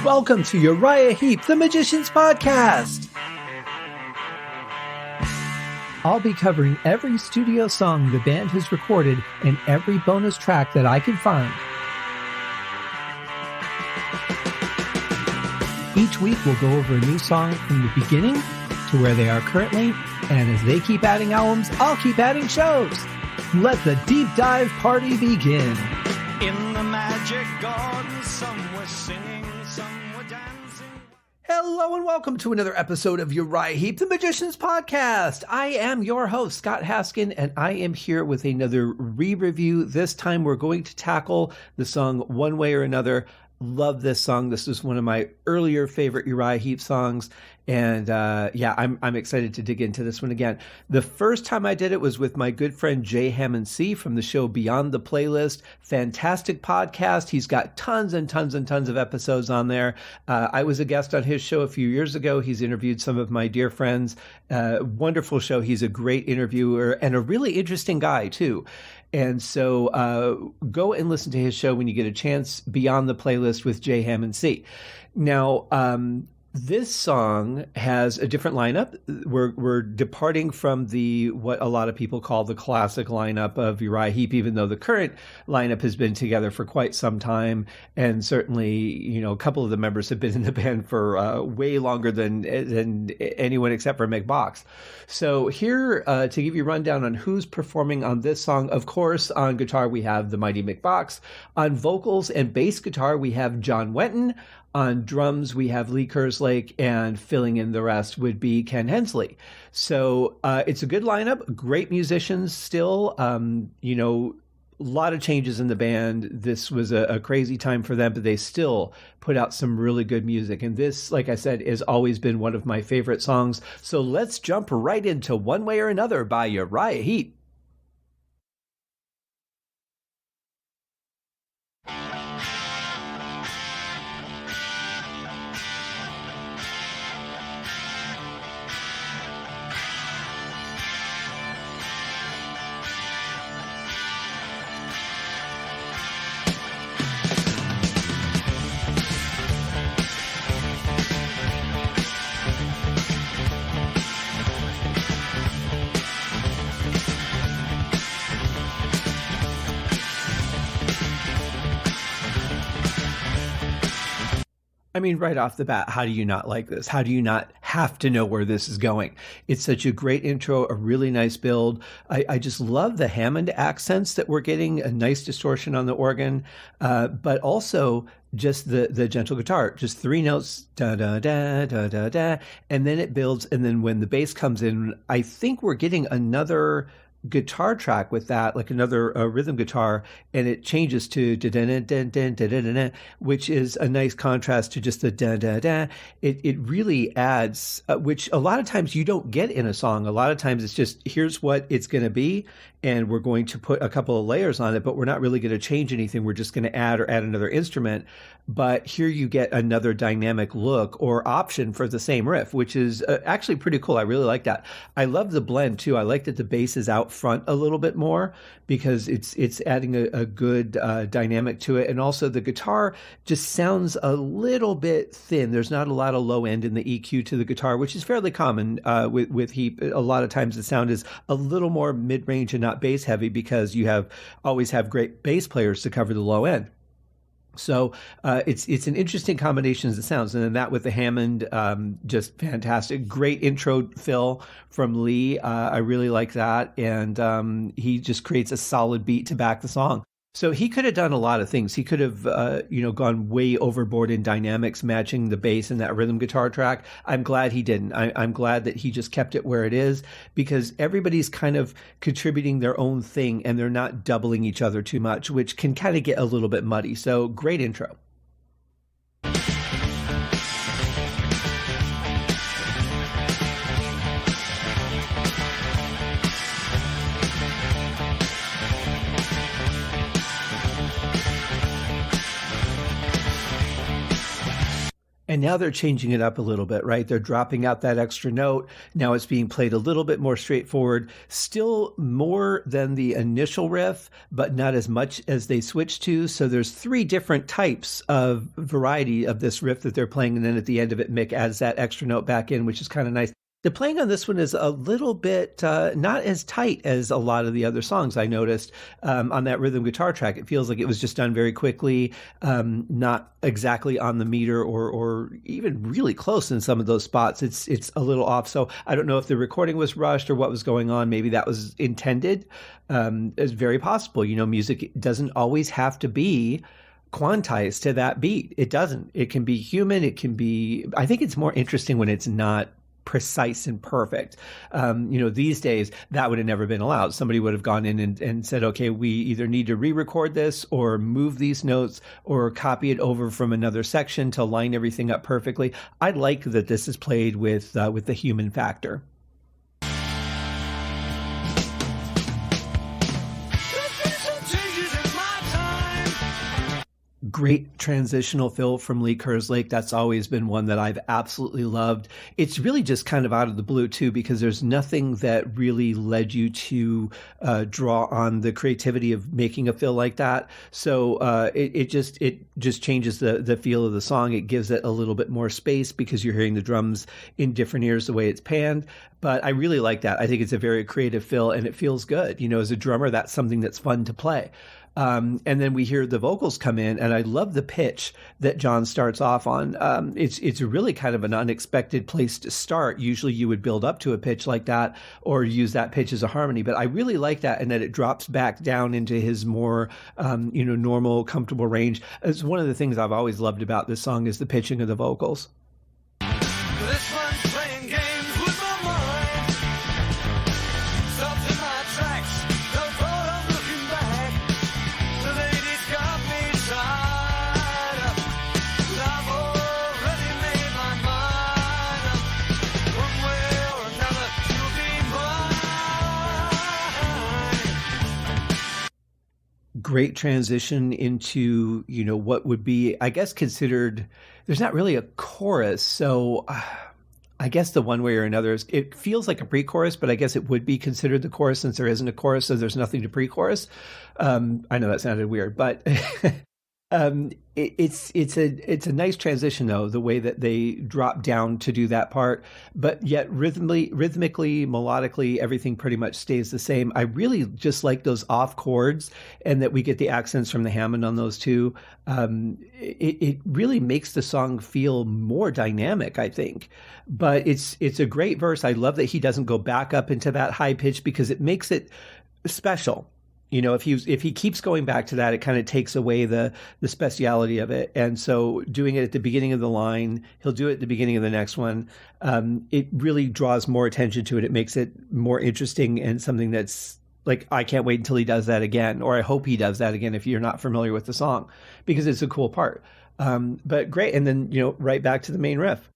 Welcome to Uriah Heep, the Magician's Podcast. I'll be covering every studio song the band has recorded and every bonus track that I can find. Each week we'll go over a new song from the beginning to where they are currently, and as they keep adding albums, I'll keep adding shows. Let the deep dive party begin. In the magic garden, some were singing, some were dancing. Hello and welcome to another episode of Uriah Heep, the Magician's Podcast. I am your host, Scott Haskin, and I am here with another re-review. This time we're going to tackle the song One Way or Another. Love this song. This is one of my earlier favorite Uriah Heep songs. And I'm excited to dig into this one again. The first time I did it was with my good friend Jay Hammond C from the show Beyond the Playlist. Fantastic podcast. He's got tons and tons and tons of episodes on there. I was a guest on his show a few years ago. He's interviewed some of my dear friends. Wonderful show. He's a great interviewer and a really interesting guy too. And so go and listen to his show when you get a chance, Beyond the Playlist with Jay Hammond C. Now, this song has a different lineup. We're departing from what a lot of people call the classic lineup of Uriah Heep, even though the current lineup has been together for quite some time. And certainly, a couple of the members have been in the band for way longer than anyone except for Mick. So here to give you a rundown on who's performing on this song, of course, on guitar we have the mighty Mick. On vocals and bass guitar we have John Wetton. On drums, we have Lee Kerslake, and filling in the rest would be Ken Hensley. So it's a good lineup, great musicians still. A lot of changes in the band. This was a crazy time for them, but they still put out some really good music. And this, like I said, has always been one of my favorite songs. So let's jump right into One Way or Another by Uriah Heep. I mean, right off the bat, how do you not like this? How do you not have to know where this is going? It's such a great intro, a really nice build. I just love the Hammond accents that we're getting, a nice distortion on the organ, but also just the gentle guitar, just three notes, da, da, da, da, da, da, and then it builds. And then when the bass comes in, I think we're getting another guitar track with that, like another rhythm guitar, and it changes to da-da-da-da-da-da-da, which is a nice contrast to just the da-da-da. It really adds, which a lot of times you don't get in a song. A lot of times it's just, here's what it's going to be, and we're going to put a couple of layers on it, but we're not really going to change anything. We're just going to add another instrument. But here you get another dynamic look or option for the same riff, which is actually pretty cool. I really like that. I love the blend too. I like that the bass is out front a little bit more because it's adding a good dynamic to it. And also the guitar just sounds a little bit thin. There's not a lot of low end in the EQ to the guitar, which is fairly common with Heep. A lot of times the sound is a little more mid-range and not bass heavy because you always have great bass players to cover the low end. So it's an interesting combination of the sounds. And then that with the Hammond, just fantastic. Great intro fill from Lee. I really like that. And he just creates a solid beat to back the song. So he could have done a lot of things. He could have, gone way overboard in dynamics, matching the bass in that rhythm guitar track. I'm glad he didn't. I'm glad that he just kept it where it is because everybody's kind of contributing their own thing and they're not doubling each other too much, which can kind of get a little bit muddy. So great intro. And now they're changing it up a little bit, right? They're dropping out that extra note. Now it's being played a little bit more straightforward, still more than the initial riff, but not as much as they switched to. So there's three different types of variety of this riff that they're playing. And then at the end of it, Mick adds that extra note back in, which is kind of nice. The playing on this one is a little bit not as tight as a lot of the other songs I noticed on that rhythm guitar track. It feels like it was just done very quickly, not exactly on the meter or even really close in some of those spots. It's a little off. So I don't know if the recording was rushed or what was going on. Maybe that was intended. It's very possible. You know, music doesn't always have to be quantized to that beat. It doesn't. It can be human. It can be, I think it's more interesting when it's not precise and perfect. These days that would have never been allowed. Somebody would have gone in and said, okay, we either need to re-record this or move these notes or copy it over from another section to line everything up perfectly. I like that this is played with the human factor. Great transitional fill from Lee Kerslake. That's always been one that I've absolutely loved. It's really just kind of out of the blue too, because there's nothing that really led you to draw on the creativity of making a fill like that. So it just changes the feel of the song. It gives it a little bit more space because you're hearing the drums in different ears the way it's panned. But I really like that. I think it's a very creative fill and it feels good. You know, as a drummer, that's something that's fun to play. And then we hear the vocals come in, and I love the pitch that John starts off on. It's really kind of an unexpected place to start. Usually you would build up to a pitch like that or use that pitch as a harmony, but I really like that, and that it drops back down into his more, normal, comfortable range. It's one of the things I've always loved about this song is the pitching of the vocals. This one's playing games with my mind. Stopped in my tracks, no thought of looking back. The lady's got me tied up. I've already made my mind up. One way or another, you'll be mine. Great transition into, what would be, I guess, considered, there's not really a chorus. So I guess the one way or another is, it feels like a pre-chorus, but I guess it would be considered the chorus since there isn't a chorus. So there's nothing to pre-chorus. I know that sounded weird, but it's a nice transition though, the way that they drop down to do that part, but yet rhythmically, melodically, everything pretty much stays the same. I really just like those off chords and that we get the accents from the Hammond on those too. It really makes the song feel more dynamic, I think, but it's a great verse. I love that he doesn't go back up into that high pitch because it makes it special. You know, if he keeps going back to that, it kind of takes away the speciality of it. And so doing it at the beginning of the line, he'll do it at the beginning of the next one. It really draws more attention to it. It makes it more interesting and something that's like, I can't wait until he does that again, or I hope he does that again if you're not familiar with the song, because it's a cool part. But great. And then, right back to the main riff.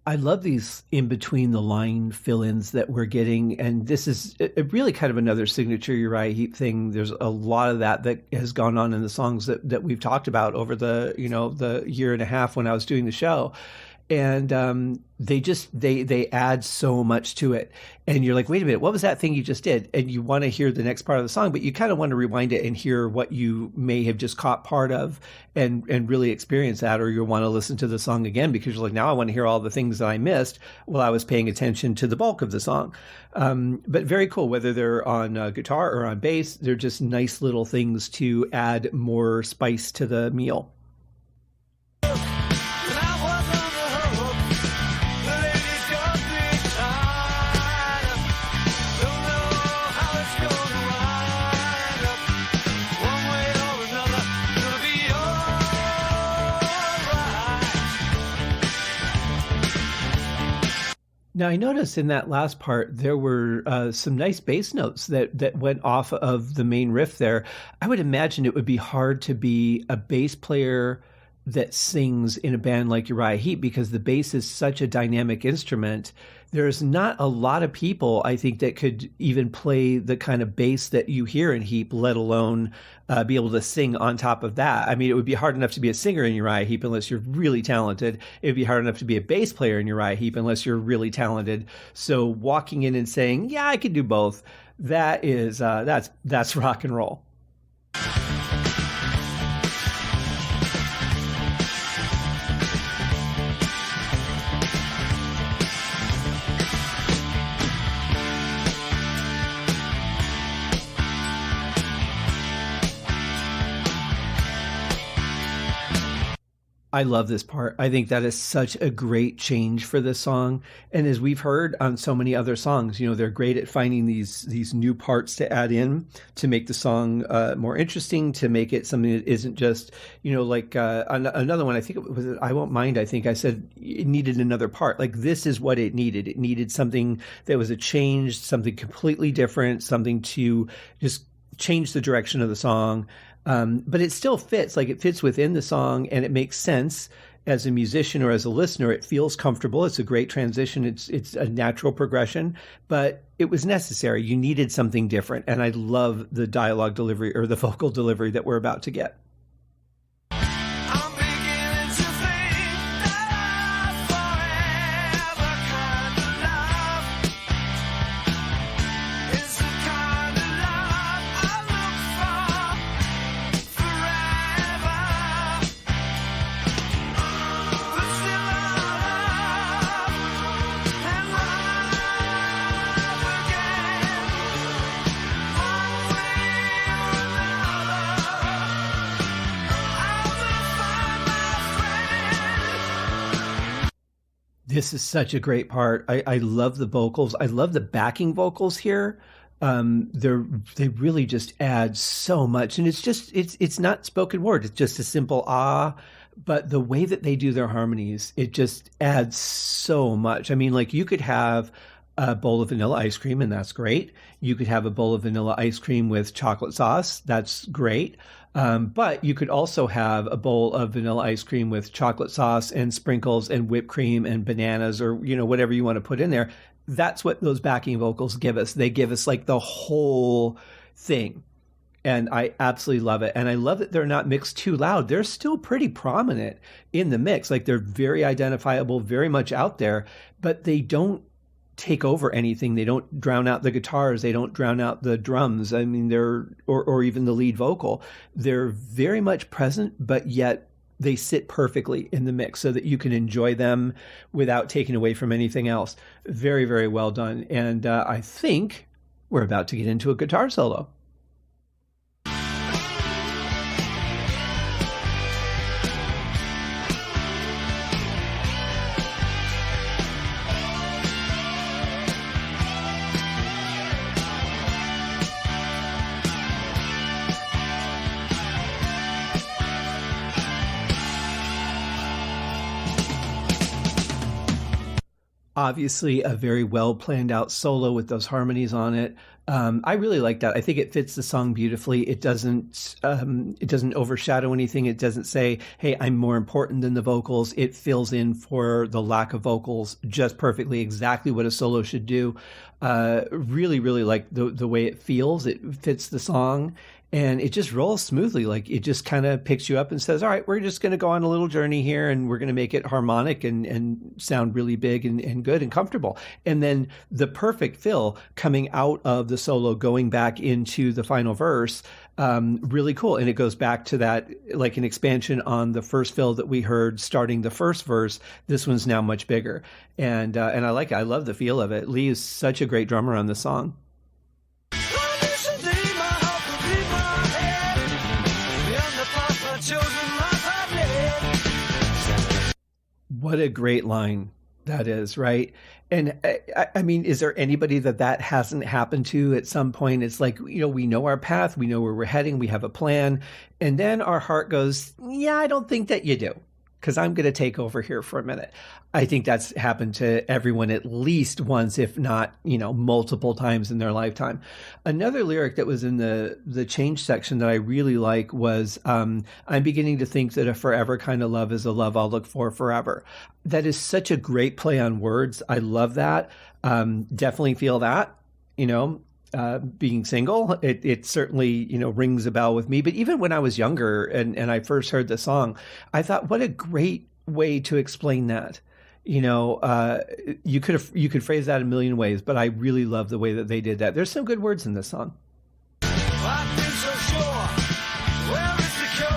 I love these in between the line fill-ins that we're getting, and this is really kind of another signature Uriah Heep thing. There's a lot of that has gone on in the songs that we've talked about over the year and a half when I was doing the show. And they add so much to it, and you're like, wait a minute, what was that thing you just did? And you want to hear the next part of the song, but you kind of want to rewind it and hear what you may have just caught part of and really experience that, or you want to listen to the song again because you're like, now I want to hear all the things that I missed while I was paying attention to the bulk of the song. But very cool, whether they're on guitar or on bass, they're just nice little things to add more spice to the meal. Now, I noticed in that last part there were some nice bass notes that went off of the main riff there. I would imagine it would be hard to be a bass player that sings in a band like Uriah Heep because the bass is such a dynamic instrument. There's not a lot of people, I think, that could even play the kind of bass that you hear in Heep, let alone be able to sing on top of that. I mean, it would be hard enough to be a singer in Uriah Heep unless you're really talented. It would be hard enough to be a bass player in Uriah Heep unless you're really talented. So walking in and saying, "Yeah, I can do both," that is that's rock and roll. I love this part. I think that is such a great change for this song. And as we've heard on so many other songs, you know, they're great at finding these new parts to add in to make the song more interesting, to make it something that isn't just, you know, like another one. I think it was "I Won't Mind." I think I said it needed another part. Like this is what it needed. It needed something that was a change, something completely different, something to just change the direction of the song. But it still fits, like it fits within the song and it makes sense as a musician or as a listener. It feels comfortable. It's a great transition. It's a natural progression, but it was necessary. You needed something different. And I love the dialogue delivery or the vocal delivery that we're about to get. I'm beginning to think that our forever kind of love is the kind of love I look for forever. But still I love and love again. One way or another, I will find my friend. This is such a great part. I love the vocals. I love the backing vocals here. They really just add so much, and it's not spoken word. It's just a simple ah, but the way that they do their harmonies, it just adds so much. I mean, like you could have a bowl of vanilla ice cream, and that's great. You could have a bowl of vanilla ice cream with chocolate sauce. That's great. But you could also have a bowl of vanilla ice cream with chocolate sauce and sprinkles and whipped cream and bananas, or, you know, whatever you want to put in there. That's what those backing vocals give us. They give us like the whole thing. And I absolutely love it. And I love that they're not mixed too loud. They're still pretty prominent in the mix. Like they're very identifiable, very much out there, but they don't take over anything. They don't drown out the guitars. They don't drown out the drums. I mean, or even the lead vocal. They're very much present, but yet they sit perfectly in the mix so that you can enjoy them without taking away from anything else. Very, very well done. And I think we're about to get into a guitar solo. Obviously, a very well planned out solo with those harmonies on it. I really like that. I think it fits the song beautifully. It doesn't overshadow anything. It doesn't say, "Hey, I'm more important than the vocals." It fills in for the lack of vocals just perfectly, exactly what a solo should do. Really, really like the way it feels. It fits the song. And it just rolls smoothly. Like it just kind of picks you up and says, "All right, we're just going to go on a little journey here and we're going to make it harmonic and sound really big and good and comfortable." And then the perfect fill coming out of the solo, going back into the final verse, really cool. And it goes back to that, like an expansion on the first fill that we heard starting the first verse. This one's now much bigger. And I like it. I love the feel of it. Lee is such a great drummer on this song. What a great line that is, right? And I mean, is there anybody that hasn't happened to at some point? It's like, you know, we know our path, we know where we're heading, we have a plan, and then our heart goes, "Yeah, I don't think that you do." because I'm going to take over here for a minute. I think that's happened to everyone at least once, if not, multiple times in their lifetime. Another lyric that was in the change section that I really like was, I'm beginning to think that a forever kind of love is a love I'll look for forever. That is such a great play on words. I love that. Definitely feel that, being single, it certainly, rings a bell with me. But even when I was younger and I first heard the song, I thought, what a great way to explain that. You could phrase that a million ways, but I really love the way that they did that. There's some good words in this song. I've been so sure. Where is the cure?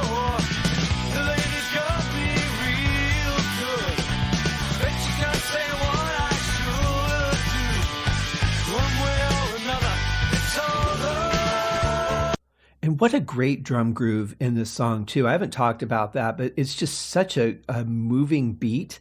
The lady's got me real good. Bet you can't say what I should do. One way or another, it's all over. And what a great drum groove in this song, too. I haven't talked about that, but it's just such a moving beat.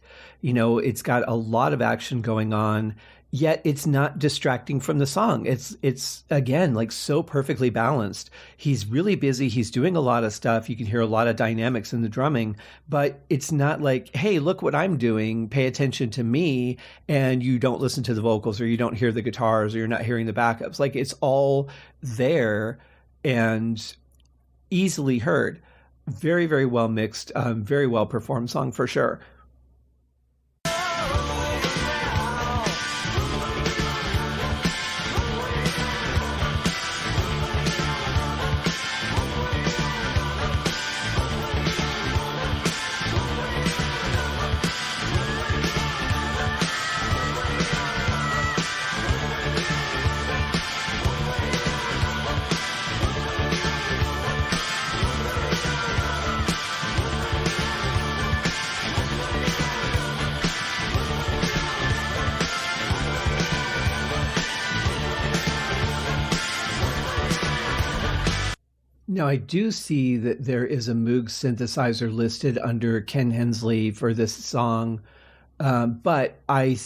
It's got a lot of action going on, yet it's not distracting from the song. It's again, like so perfectly balanced. He's really busy. He's doing a lot of stuff. You can hear a lot of dynamics in the drumming, but it's not like, hey, look what I'm doing. Pay attention to me. And you don't listen to the vocals, or you don't hear the guitars, or you're not hearing the backups. Like, it's all there and easily heard. Very, very well mixed, very well performed song for sure. Now, I do see that there is a Moog synthesizer listed under Ken Hensley for this song, but I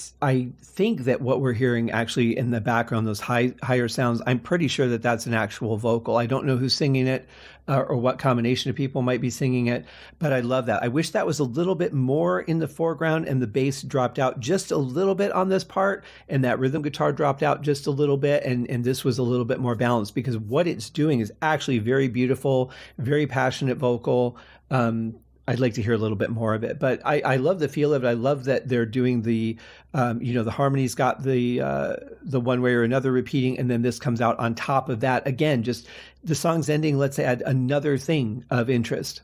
think that what we're hearing actually in the background, those higher sounds, I'm pretty sure that that's an actual vocal. I don't know who's singing it or what combination of people might be singing it, but I love that. I wish that was a little bit more in the foreground and the bass dropped out just a little bit on this part, and that rhythm guitar dropped out just a little bit, and this was a little bit more balanced, because what it's doing is actually very beautiful, very passionate vocal. I'd like to hear a little bit more of it, but I love the feel of it. I love that they're doing the harmonies got the one way or another repeating, and then this comes out on top of that. Again, just the song's ending. Let's add another thing of interest.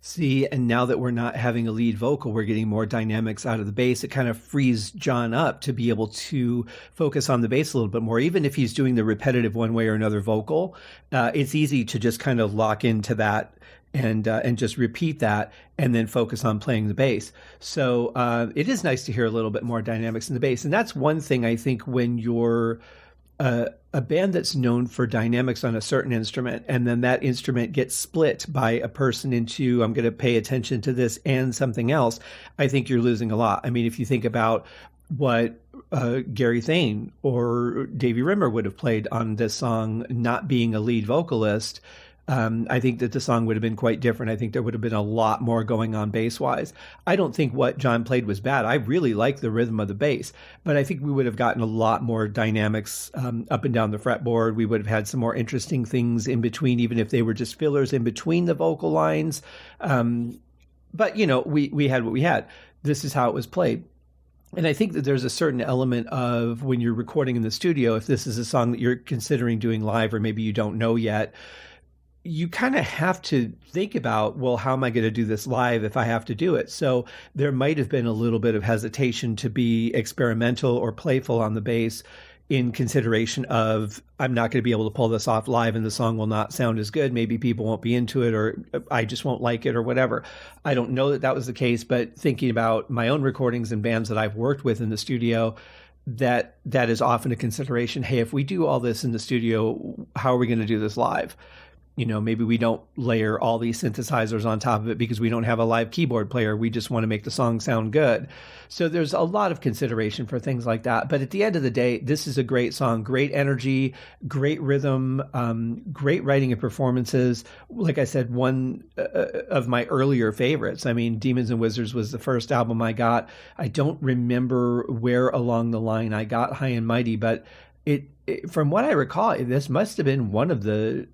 See, and now that we're not having a lead vocal, we're getting more dynamics out of the bass. It kind of frees John up to be able to focus on the bass a little bit more. Even if he's doing the repetitive one way or another vocal, it's easy to just kind of lock into that and just repeat that and then focus on playing the bass. So it is nice to hear a little bit more dynamics in the bass. And that's one thing I think when you're a band that's known for dynamics on a certain instrument, and then that instrument gets split by a person into, I'm going to pay attention to this and something else, I think you're losing a lot. I mean, if you think about what Gary Thane or Davey Rimmer would have played on this song, not being a lead vocalist, I think that the song would have been quite different. I think there would have been a lot more going on bass-wise. I don't think what John played was bad. I really like the rhythm of the bass, but I think we would have gotten a lot more dynamics up and down the fretboard. We would have had some more interesting things in between, even if they were just fillers in between the vocal lines. But, we had what we had. This is how it was played. And I think that there's a certain element of when you're recording in the studio, if this is a song that you're considering doing live, or maybe you don't know yet, you kind of have to think about, well, how am I going to do this live if I have to do it? So there might have been a little bit of hesitation to be experimental or playful on the bass in consideration of, I'm not going to be able to pull this off live and the song will not sound as good. Maybe people won't be into it, or I just won't like it, or whatever. I don't know that that was the case, but thinking about my own recordings and bands that I've worked with in the studio, that is often a consideration. Hey, if we do all this in the studio, how are we going to do this live? You know, maybe we don't layer all these synthesizers on top of it because we don't have a live keyboard player. We just want to make the song sound good. So there's a lot of consideration for things like that. But at the end of the day, this is a great song, great energy, great rhythm, great writing and performances. Like I said, one of my earlier favorites. I mean, Demons and Wizards was the first album I got. I don't remember where along the line I got High and Mighty, but it from what I recall, this must have been one of the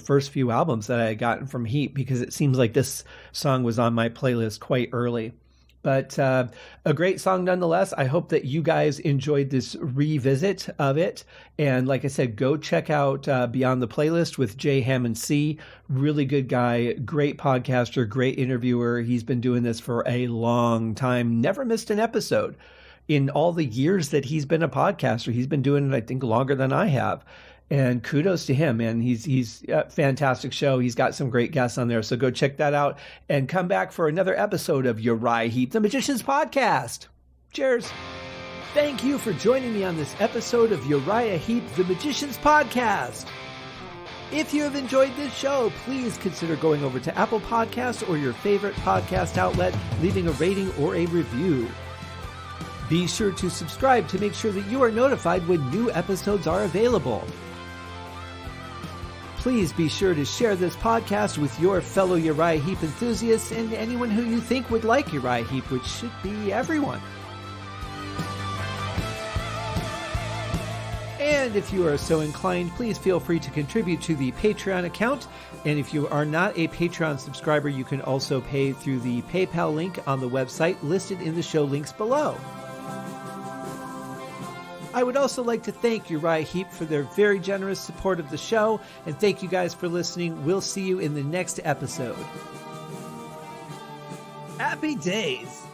first few albums that I had gotten from Heep, because it seems like this song was on my playlist quite early. But a great song nonetheless. I hope that you guys enjoyed this revisit of it. And like I said, go check out Beyond the Playlist with Jay Hammond C. Really good guy, great podcaster, great interviewer. He's been doing this for a long time, never missed an episode. In all the years that he's been a podcaster, he's been doing it, I think, longer than I have. And kudos to him, man. He's a fantastic show. He's got some great guests on there. So go check that out and come back for another episode of Uriah Heep, the Magician's Podcast. Cheers. Thank you for joining me on this episode of Uriah Heep, the Magician's Podcast. If you have enjoyed this show, please consider going over to Apple Podcasts or your favorite podcast outlet, leaving a rating or a review. Be sure to subscribe to make sure that you are notified when new episodes are available. Please be sure to share this podcast with your fellow Uriah Heep enthusiasts and anyone who you think would like Uriah Heep, which should be everyone. And if you are so inclined, please feel free to contribute to the Patreon account. And if you are not a Patreon subscriber, you can also pay through the PayPal link on the website listed in the show links below. I would also like to thank Uriah Heep for their very generous support of the show, and thank you guys for listening. We'll see you in the next episode. Happy days!